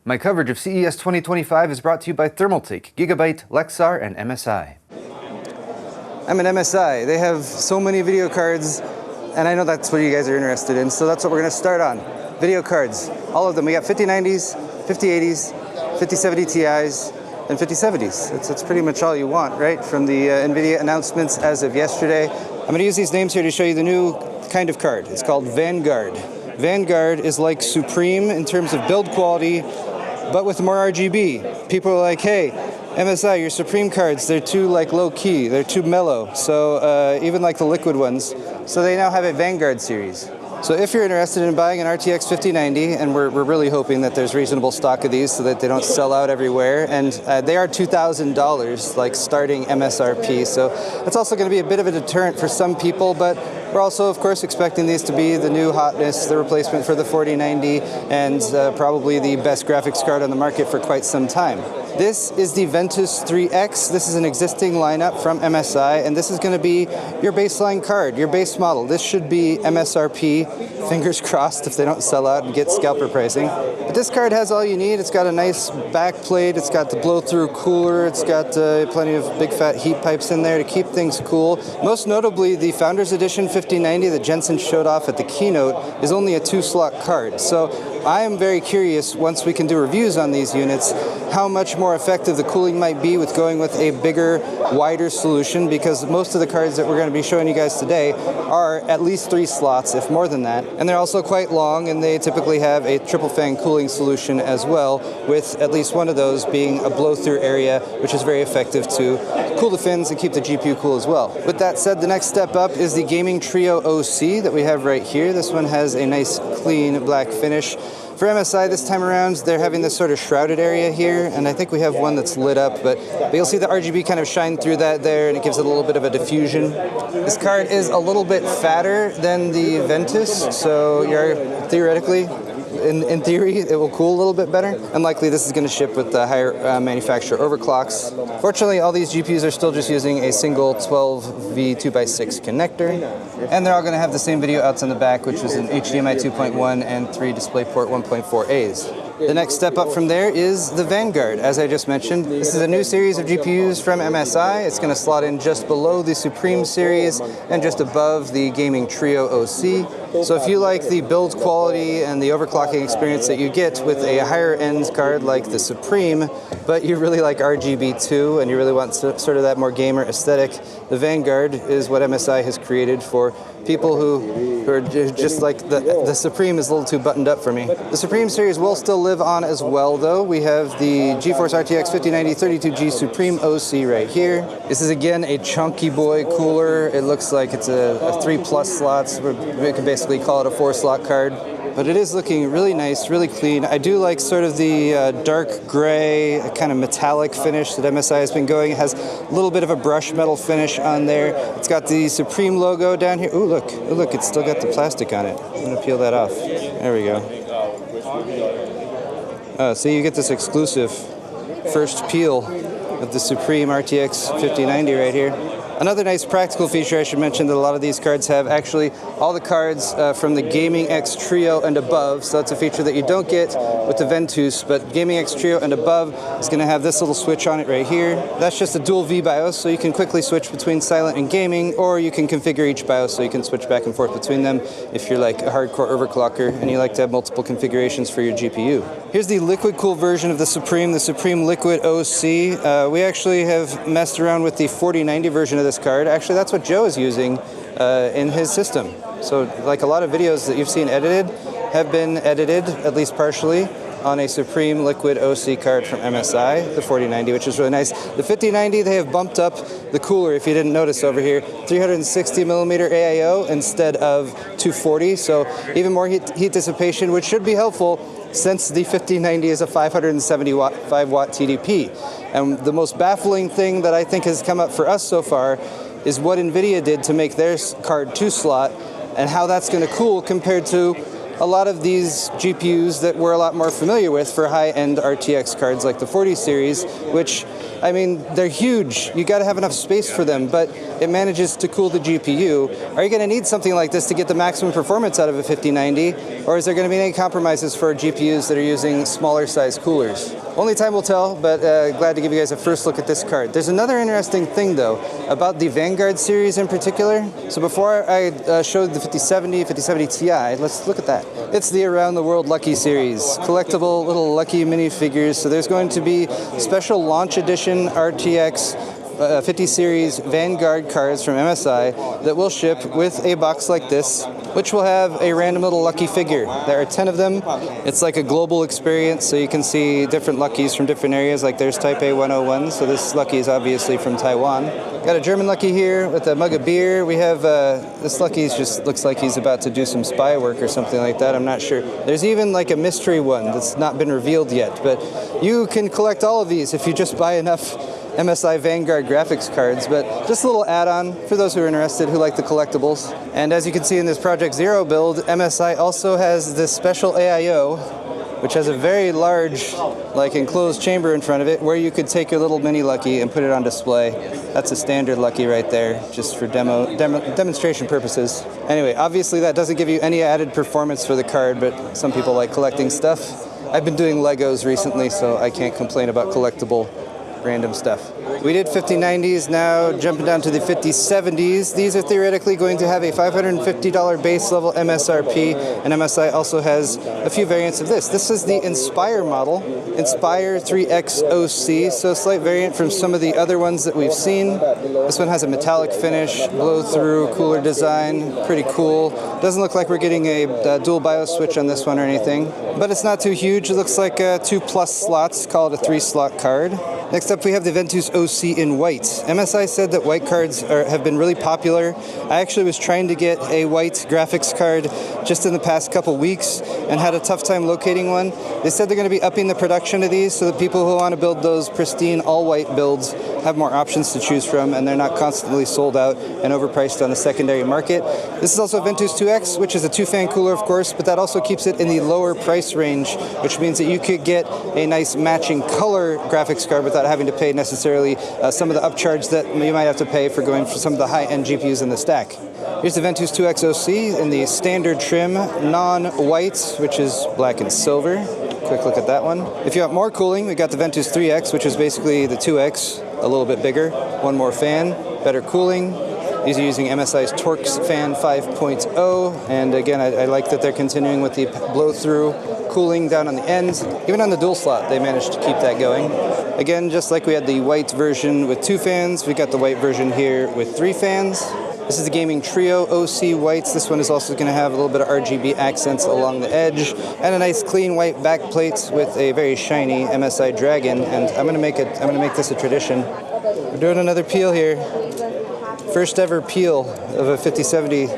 My coverage of CES 2025 is brought to you by Thermaltake, Gigabyte, Lexar, and MSI. I'm at MSI. They have so many video cards, and I know that's what you guys are interested in, so that's what we're going to start on. Video cards, all of them. We got 5090s, 5080s, 5070 Ti's, and 5070s. That's pretty much all you want, right? From the NVIDIA announcements as of yesterday. I'm going to use these names here to show you the new kind of card. It's called Vanguard. Vanguard is like Suprim in terms of build quality, but with more RGB. People are like, hey, MSI, your Suprim cards, they're too like low key, they're too mellow. So even like the liquid ones. So they now have a Vanguard series. So if you're interested in buying an RTX 5090, and we're really hoping that there's reasonable stock of these so that they don't sell out everywhere, and they are $2,000, like starting MSRP, so that's also going to be a bit of a deterrent for some people, but we're also, of course, expecting these to be the new hotness, the replacement for the 4090, and probably the best graphics card on the market for quite some time. This is the Ventus 3X. This is an existing lineup from MSI, and this is going to be your baseline card, your base model. This should be MSRP. Fingers crossed if they don't sell out and get scalper pricing. But this card has all you need. It's got a nice back plate. It's got the blow-through cooler. It's got plenty of big fat heat pipes in there to keep things cool. Most notably, the Founders Edition 5090 that Jensen showed off at the keynote is only a 2-slot card. So I am very curious, once we can do reviews on these units, how much more effective the cooling might be with going with a bigger, wider solution, because most of the cards that we're going to be showing you guys today are at least 3 slots, if more than that. And they're also quite long, and they typically have a triple fan cooling solution as well, with at least one of those being a blow-through area, which is very effective to cool the fins and keep the GPU cool as well. With that said, the next step up is the Gaming Trio OC that we have right here. This one has a nice, clean black finish. For MSI this time around, they're having this sort of shrouded area here, and I think we have one that's lit up, but you'll see the RGB kind of shine through that there, and it gives it a little bit of a diffusion. This card is a little bit fatter than the Ventus, so you're theoretically, in theory, it will cool a little bit better. Unlikely this is going to ship with the higher manufacturer overclocks. Fortunately, all these GPUs are still just using a single 12V 2x6 connector, and they're all going to have the same video outs on the back, which is an HDMI 2.1 and 3 DisplayPort 1.4As. The next step up from there is the Vanguard. As I just mentioned, this is a new series of GPUs from MSI. It's going to slot in just below the Suprim series and just above the Gaming Trio OC. So if you like the build quality and the overclocking experience that you get with a higher end card like the Suprim, but you really like RGB too, and you really want sort of that more gamer aesthetic, the Vanguard is what MSI has created for people who are just like the Suprim is a little too buttoned up for me. The Suprim series will still live on as well, though. We have the GeForce RTX 5090 32G Suprim OC right here. This is again a chunky boy cooler. It looks like it's a 3+ slots. We could basically call it a 4-slot card. But it is looking really nice, really clean. I do like sort of the dark gray, kind of metallic finish that MSI has been going. It has a little bit of a brush metal finish on there. It's got the Suprim logo down here. Ooh, look, it's still got the plastic on it. I'm gonna peel that off. There we go. So you get this exclusive first peel of the Suprim RTX 5090 right here. Another nice practical feature I should mention that a lot of these cards have, actually all the cards from the Gaming X Trio and above, so that's a feature that you don't get with the Ventus, but Gaming X Trio and above is going to have this little switch on it right here. That's just a dual V BIOS, so you can quickly switch between silent and gaming, or you can configure each BIOS so you can switch back and forth between them if you're like a hardcore overclocker and you like to have multiple configurations for your GPU. Here's the liquid cool version of the Suprim Liquid OC. We actually have messed around with the 4090 version of this card. Actually, that's what Joe is using in his system. So like a lot of videos that you've seen edited have been edited, at least partially, on a Suprim Liquid OC card from MSI, the 4090, which is really nice. The 5090, they have bumped up the cooler, if you didn't notice over here, 360mm AIO instead of 240, so even more heat dissipation, which should be helpful since the 5090 is a 575-watt TDP. And the most baffling thing that I think has come up for us so far is what NVIDIA did to make their card 2-slot and how that's going to cool compared to a lot of these GPUs that we're a lot more familiar with for high-end RTX cards like the 40 series, which I mean, they're huge. You got to have enough space for them, but it manages to cool the GPU. Are you going to need something like this to get the maximum performance out of a 5090, or is there going to be any compromises for GPUs that are using smaller size coolers? Only time will tell, but glad to give you guys a first look at this card. There's another interesting thing, though, about the Vanguard series in particular. So before I showed the 5070, 5070 Ti, let's look at that. It's the Around the World Lucky series, collectible little lucky minifigures. So there's going to be special launch edition RTX 50 series Vanguard cards from MSI that will ship with a box like this, which will have a random little lucky figure. There are 10 of them. It's like a global experience, so you can see different luckies from different areas, like there's Taipei 101, so this lucky is obviously from Taiwan. Got a German lucky here with a mug of beer. We have, this lucky just looks like he's about to do some spy work or something like that, I'm not sure. There's even like a mystery one that's not been revealed yet, but you can collect all of these if you just buy enough MSI Vanguard graphics cards, but just a little add-on for those who are interested, who like the collectibles. And as you can see in this Project Zero build, MSI also has this special AIO, which has a very large, like, enclosed chamber in front of it, where you could take your little mini Lucky and put it on display. That's a standard Lucky right there, just for demonstration purposes. Anyway, obviously that doesn't give you any added performance for the card, but some people like collecting stuff. I've been doing Legos recently, so I can't complain about collectible random stuff. We did 5090s, now jumping down to the 5070s. These are theoretically going to have a $550 base level MSRP, and MSI also has a few variants of this. This is the Inspire model, Inspire 3X OC, so a slight variant from some of the other ones that we've seen. This one has a metallic finish, blow-through, cooler design, pretty cool. Doesn't look like we're getting a dual BIOS switch on this one or anything, but it's not too huge. It looks like 2+ slots, call it a 3-slot card. Next up, we have the Ventus OC in white. MSI said that white cards have been really popular. I actually was trying to get a white graphics card just in the past couple weeks and had a tough time locating one. They said they're going to be upping the production of these so that people who want to build those pristine all-white builds have more options to choose from, and they're not constantly sold out and overpriced on the secondary market. This is also Ventus 2X, which is a 2-fan cooler, of course, but that also keeps it in the lower price range, which means that you could get a nice matching color graphics card without having to pay necessarily some of the upcharge that you might have to pay for going for some of the high-end GPUs in the stack. Here's the Ventus 2X OC in the standard trim, non-white, which is black and silver. Quick look at that one. If you want more cooling, we got the Ventus 3X, which is basically the 2X, a little bit bigger, one more fan, better cooling. These are using MSI's Torx Fan 5.0, and again, I like that they're continuing with the blow-through cooling down on the ends. Even on the dual slot, they managed to keep that going. Again, just like we had the white version with 2 fans, we got the white version here with 3 fans. This is the Gaming Trio OC whites. This one is also going to have a little bit of RGB accents along the edge and a nice clean white back plate with a very shiny MSI Dragon. And I'm going to make this a tradition. We're doing another peel here. First ever peel of a 5070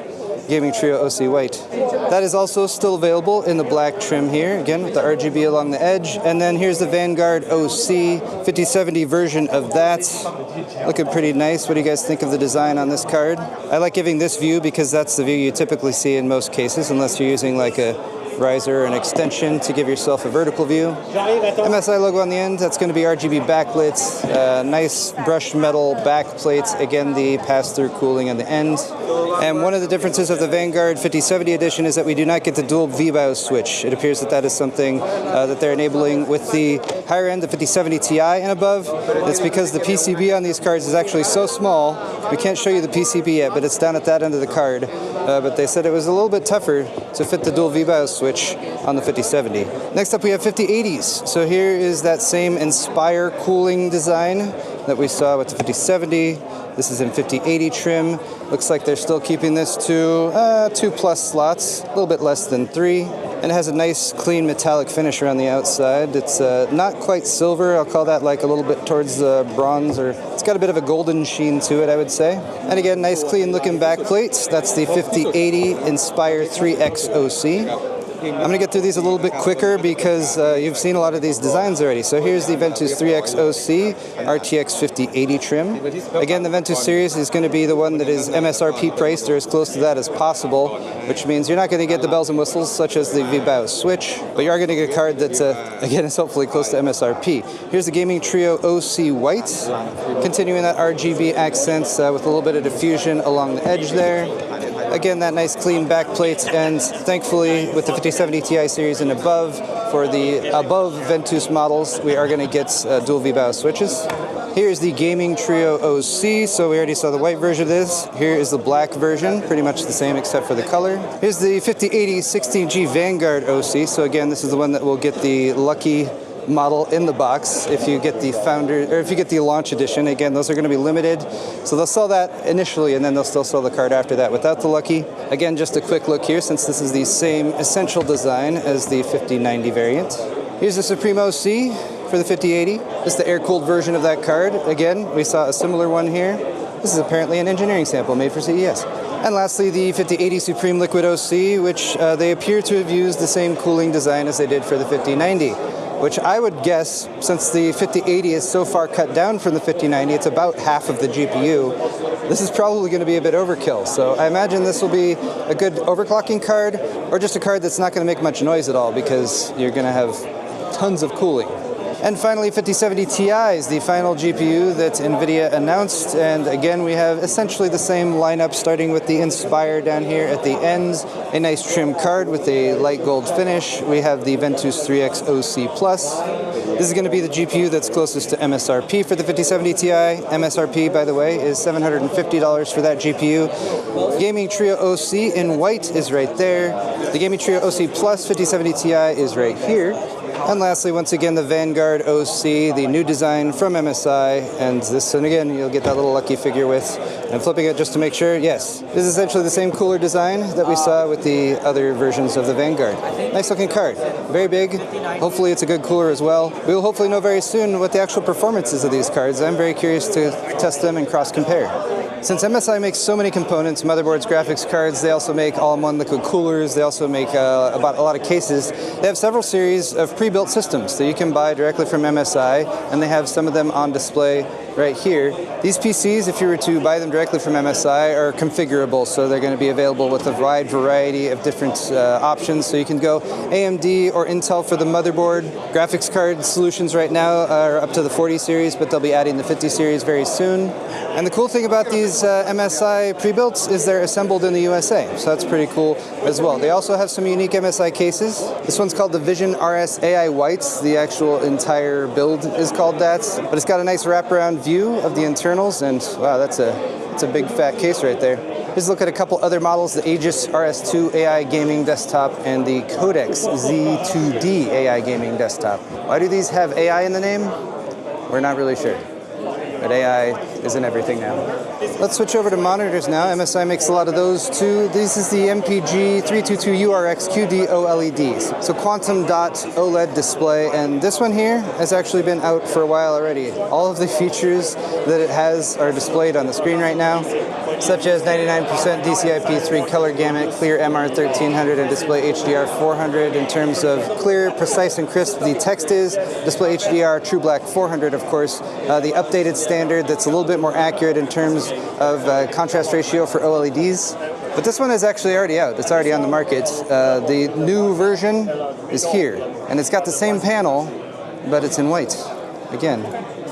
Gaming Trio OC white. That is also still available in the black trim here, again with the RGB along the edge. And then here's the Vanguard OC 5070 version of that. Looking pretty nice. What do you guys think of the design on this card? I like giving this view because that's the view you typically see in most cases, unless you're using like a riser or an extension to give yourself a vertical view. MSI logo on the end, that's going to be RGB backplates, nice brushed metal back plates, again the pass-through cooling on the end. And one of the differences of the Vanguard 5070 edition is that we do not get the dual V-BIOS switch. It appears that that is something that they're enabling with the higher end, the 5070 Ti and above. It's because the PCB on these cards is actually so small, we can't show you the PCB yet, but it's down at that end of the card. But they said it was a little bit tougher to fit the dual V-BIOS switch on the 5070. Next up we have 5080s. So here is that same Inspire cooling design that we saw with the 5070. This is in 5080 trim. Looks like they're still keeping this to 2+ slots, a little bit less than 3. And it has a nice clean metallic finish around the outside. It's not quite silver, I'll call that like a little bit towards the bronze, or it's got a bit of a golden sheen to it, I would say. And again, nice clean looking back plates. That's the 5080 Inspire 3X OC. I'm going to get through these a little bit quicker because you've seen a lot of these designs already. So here's the Ventus 3X OC RTX 5080 trim. Again, the Ventus series is going to be the one that is MSRP priced or as close to that as possible, which means you're not going to get the bells and whistles such as the V-BIOS switch, but you are going to get a card that, again, is hopefully close to MSRP. Here's the Gaming Trio OC White, continuing that RGB accents with a little bit of diffusion along the edge there. Again, that nice clean back plate, and thankfully with the 5070 Ti series and above, for the above Ventus models, we are going to get dual V-BIOS switches. Here's the Gaming Trio OC, so we already saw the white version of this. Here is the black version, pretty much the same except for the color. Here's the 5080 16G Vanguard OC, so again, this is the one that will get the lucky model in the box if you get the founder, or if you get the launch edition. Again, those are going to be limited, so they'll sell that initially and then they'll still sell the card after that without the lucky. Again, just a quick look here, since this is the same essential design as the 5090 variant. Here's the Suprim OC for the 5080. This is the air-cooled version of that card. Again, we saw a similar one here. This is apparently an engineering sample made for CES. And lastly, the 5080 Suprim Liquid OC, which they appear to have used the same cooling design as they did for the 5090. Which I would guess, since the 5080 is so far cut down from the 5090, it's about half of the GPU, this is probably going to be a bit overkill. So I imagine this will be a good overclocking card, or just a card that's not going to make much noise at all because you're going to have tons of cooling. And finally, 5070 Ti is the final GPU that NVIDIA announced, and again we have essentially the same lineup, starting with the Inspire down here at the ends, a nice trim card with a light gold finish. We have the Ventus 3X OC Plus. This is going to be the GPU that's closest to MSRP for the 5070 Ti. MSRP, by the way, is $750 for that GPU. Gaming Trio OC in white is right there. The Gaming Trio OC Plus 5070 Ti is right here. And lastly, once again, the Vanguard OC, the new design from MSI, and this one again, you'll get that little lucky figure with. I'm flipping it just to make sure. Yes, this is essentially the same cooler design that we saw with the other versions of the Vanguard. Nice looking card, very big. Hopefully it's a good cooler as well. We will hopefully know very soon what the actual performance is of these cards. I'm very curious to test them and cross-compare. Since MSI makes so many components, motherboards, graphics cards, they also make all-in-one liquid coolers, they also make about a lot of cases. They have several series of pre-built systems that you can buy directly from MSI, and they have some of them on display right here. These PCs, if you were to buy them directly from MSI, are configurable, so they're going to be available with a wide variety of different options. So you can go AMD or Intel for the motherboard. Graphics card solutions right now are up to the 40 series, but they'll be adding the 50 series very soon. And the cool thing about these MSI pre-builts is they're assembled in the USA, so that's pretty cool as well. They also have some unique MSI cases. This one's called the Vision RS AI Whites. The actual entire build is called that, but it's got a nice wraparound view of the internals, and wow, that's a big fat case right there. Here's a look at a couple other models, the Aegis RS2 AI Gaming Desktop and the Codex Z2D AI Gaming Desktop. Why do these have AI in the name? We're not really sure. But AI is in everything now. Let's switch over to monitors now. MSI makes a lot of those too. This is the MPG 322URX QD-OLEDs. So quantum dot OLED display, and this one here has actually been out for a while already. All of the features that it has are displayed on the screen right now, such as 99% DCI-P3 color gamut, clear MR1300 and display HDR 400 in terms of clear, precise, and crisp. The text is display HDR True Black 400, of course. The updated standard that's a little bit more accurate in terms of contrast ratio for OLEDs. But this one is actually already out. It's already on the market. The new version is here, and it's got the same panel, but it's in white. Again,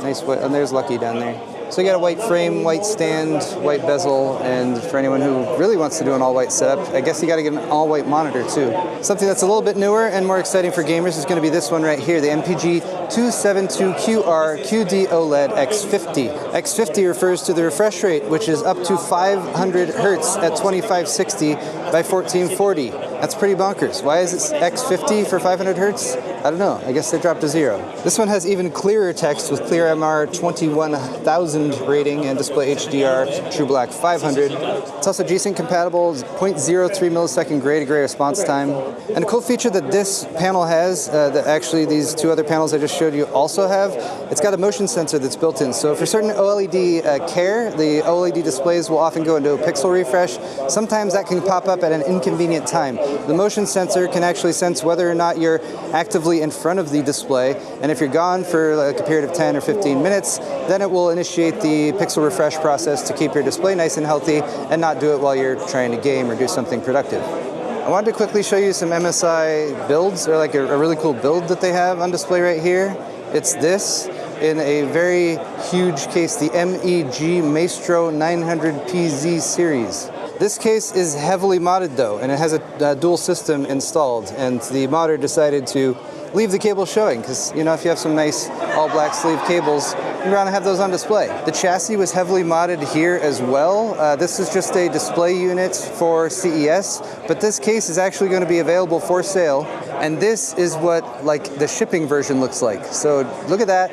nice white, and there's Lucky down there. So you got a white frame, white stand, white bezel, and for anyone who really wants to do an all-white setup, I guess you got to get an all-white monitor too. Something that's a little bit newer and more exciting for gamers is going to be this one right here, the MPG 272QR QD-OLED X50. X50 refers to the refresh rate, which is up to 500 Hertz at 2560 by 1440. That's pretty bonkers. Why is it X50 for 500 Hertz? I don't know, I guess they dropped a 0. This one has even clearer text with clear MR 21,000 rating and display HDR True Black 500. It's also G-Sync compatible, 0.03 millisecond gray-to-gray response time. And a cool feature that this panel has, that actually these two other panels I just showed you also have, it's got a motion sensor that's built in. So for certain OLED care, the OLED displays will often go into a pixel refresh. Sometimes that can pop up at an inconvenient time. The motion sensor can actually sense whether or not you're actively in front of the display, and if you're gone for like a period of 10 or 15 minutes, then it will initiate the pixel refresh process to keep your display nice and healthy and not do it while you're trying to game or do something productive. I wanted to quickly show you some MSI builds, or like a really cool build that they have on display right here. It's this in a very huge case, the MEG Maestro 900PZ series. This case is heavily modded though, and it has a dual system installed, and the modder decided to leave the cable showing because, you know, if you have some nice all black sleeve cables, you want to have those on display. The chassis was heavily modded here as well. This is just a display unit for CES, but this case is actually going to be available for sale, and this is what like the shipping version looks like. So look at that.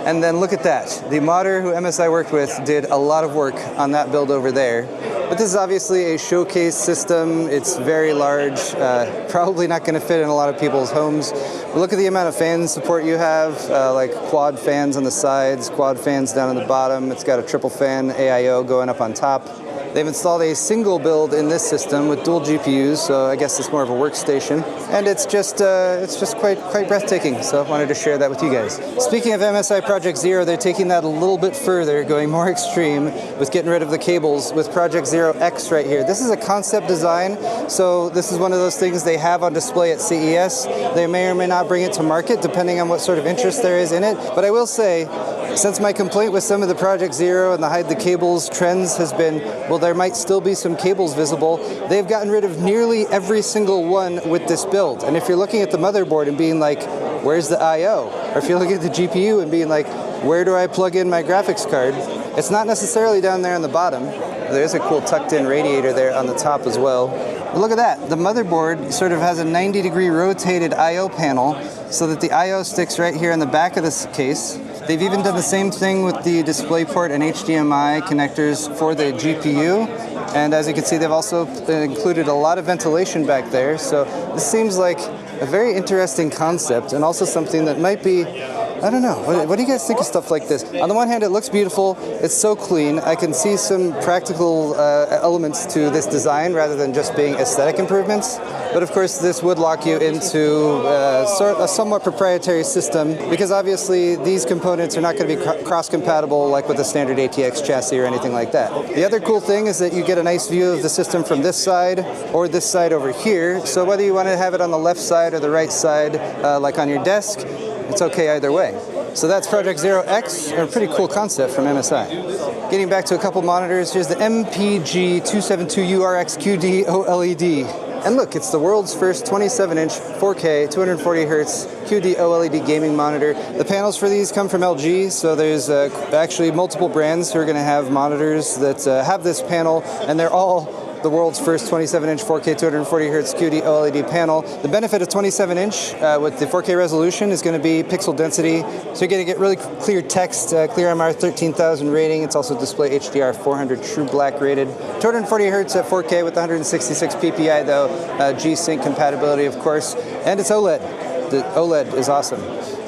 And then look at that. The modder who MSI worked with did a lot of work on that build over there. But this is obviously a showcase system. It's very large, probably not going to fit in a lot of people's homes. But look at the amount of fan support you have, like quad fans on the sides, quad fans down on the bottom. It's got a triple fan AIO going up on top. They've installed a single build in this system with dual GPUs, so I guess it's more of a workstation. And it's just quite breathtaking, so I wanted to share that with you guys. Speaking of MSI Project Zero, they're taking that a little bit further, going more extreme with getting rid of the cables with Project Zero X right here. This is a concept design, so this is one of those things they have on display at CES. They may or may not bring it to market, depending on what sort of interest there is in it. But I will say, since my complaint with some of the Project Zero and the hide the cables trends has been, well, there might still be some cables visible, they've gotten rid of nearly every single one with this build. And if you're looking at the motherboard and being like, where's the I/O? Or if you're looking at the GPU and being like, where do I plug in my graphics card? It's not necessarily down there on the bottom. There's a cool tucked in radiator there on the top as well. But look at that. The motherboard sort of has a 90-degree rotated I/O panel so that the I/O sticks right here in the back of this case. They've even done the same thing with the DisplayPort and HDMI connectors for the GPU. And as you can see, they've also included a lot of ventilation back there. So this seems like a very interesting concept, and also something that might be, I don't know, what do you guys think of stuff like this? On the one hand, it looks beautiful, it's so clean. I can see some practical elements to this design rather than just being aesthetic improvements. But of course, this would lock you into a somewhat proprietary system, because obviously these components are not going to be cross-compatible like with a standard RTX chassis or anything like that. The other cool thing is that you get a nice view of the system from this side or this side over here. So whether you want to have it on the left side or the right side, like on your desk, it's okay either way. So that's Project Zero X, a pretty cool concept from MSI. Getting back to a couple monitors, here's the MPG 272URX QD-OLED. And look, it's the world's first 27-inch 4K 240Hz QD-OLED gaming monitor. The panels for these come from LG, so there's actually multiple brands who are going to have monitors that have this panel, and they're all the world's first 27-inch 4K 240Hz QD-OLED panel. The benefit of 27-inch with the 4K resolution is going to be pixel density, so you're going to get really clear text, clear MR 13,000 rating. It's also display HDR 400 True Black rated. 240Hz at 4K with 166 PPI though, G-Sync compatibility of course, and it's OLED. The OLED is awesome.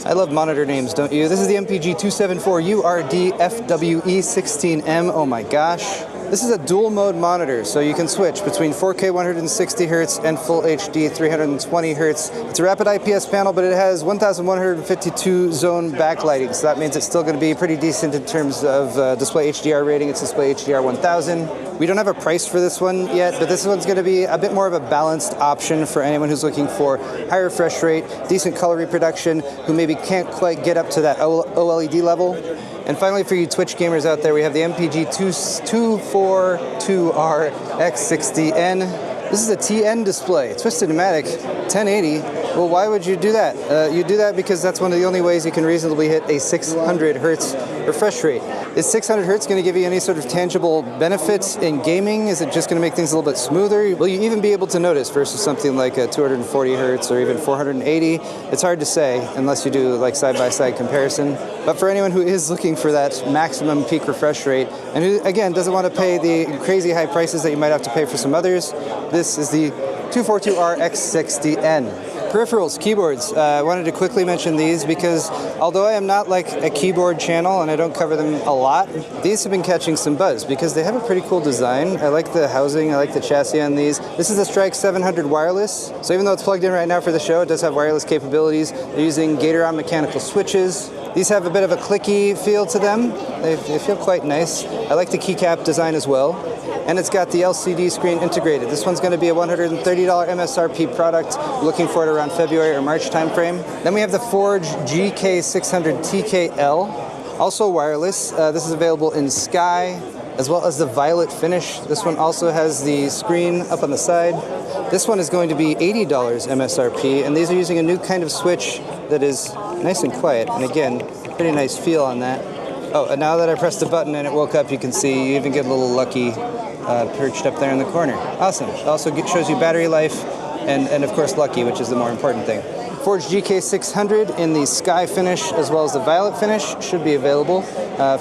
I love monitor names, don't you? This is the MPG 274URD FWE16M. Oh my gosh. This is a dual mode monitor, so you can switch between 4K 160Hz and Full HD 320Hz. It's a rapid IPS panel, but it has 1152 zone backlighting, so that means it's still going to be pretty decent in terms of display HDR rating. It's display HDR 1000. We don't have a price for this one yet, but this one's going to be a bit more of a balanced option for anyone who's looking for high refresh rate, decent color reproduction, who maybe can't quite get up to that OLED level. And finally, for you Twitch gamers out there, we have the MPG 242R X60N. This is a TN display, Twisted Pneumatic 1080. Well, why would you do that? You do that because that's one of the only ways you can reasonably hit a 600 Hz refresh rate. Is 600 hertz going to give you any sort of tangible benefits in gaming? Is it just going to make things a little bit smoother? Will you even be able to notice versus something like a 240 hertz or even 480? It's hard to say unless you do like side-by-side comparison. But for anyone who is looking for that maximum peak refresh rate and who, again, doesn't want to pay the crazy high prices that you might have to pay for some others, this is the 242R X60N. Peripherals, keyboards. I wanted to quickly mention these because although I am not like a keyboard channel and I don't cover them a lot, these have been catching some buzz because they have a pretty cool design. I like the housing, I like the chassis on these. This is the Strike 700 wireless, so even though it's plugged in right now for the show, it does have wireless capabilities. They're using Gatoron mechanical switches. These have a bit of a clicky feel to them. They feel quite nice. I like the keycap design as well. And it's got the LCD screen integrated. This one's going to be a $130 MSRP product. We're looking for it around February or March timeframe. Then we have the Forge GK600 TKL, also wireless. This is available in Sky, as well as the Violet finish. This one also has the screen up on the side. This one is going to be $80 MSRP, and these are using a new kind of switch that is nice and quiet. And again, pretty nice feel on that. Oh, and now that I pressed the button and it woke up, you can see you even get a little Lucky perched up there in the corner. Awesome. It also shows you battery life and of course Lucky, which is the more important thing. Forge GK600 in the Sky finish as well as the Violet finish should be available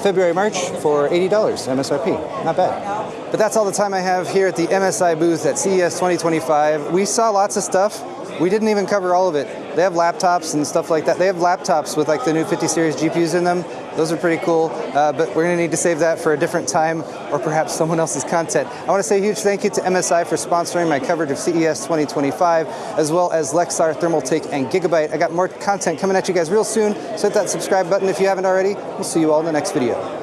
February, March for $80 MSRP. Not bad. But that's all the time I have here at the MSI booth at CES 2025. We saw lots of stuff. We didn't even cover all of it. They have laptops and stuff like that. They have laptops with like the new 50 series GPUs in them. Those are pretty cool, but we're gonna need to save that for a different time or perhaps someone else's content. I wanna say a huge thank you to MSI for sponsoring my coverage of CES 2025, as well as Lexar, Thermaltake, and Gigabyte. I got more content coming at you guys real soon, so hit that subscribe button if you haven't already. We'll see you all in the next video.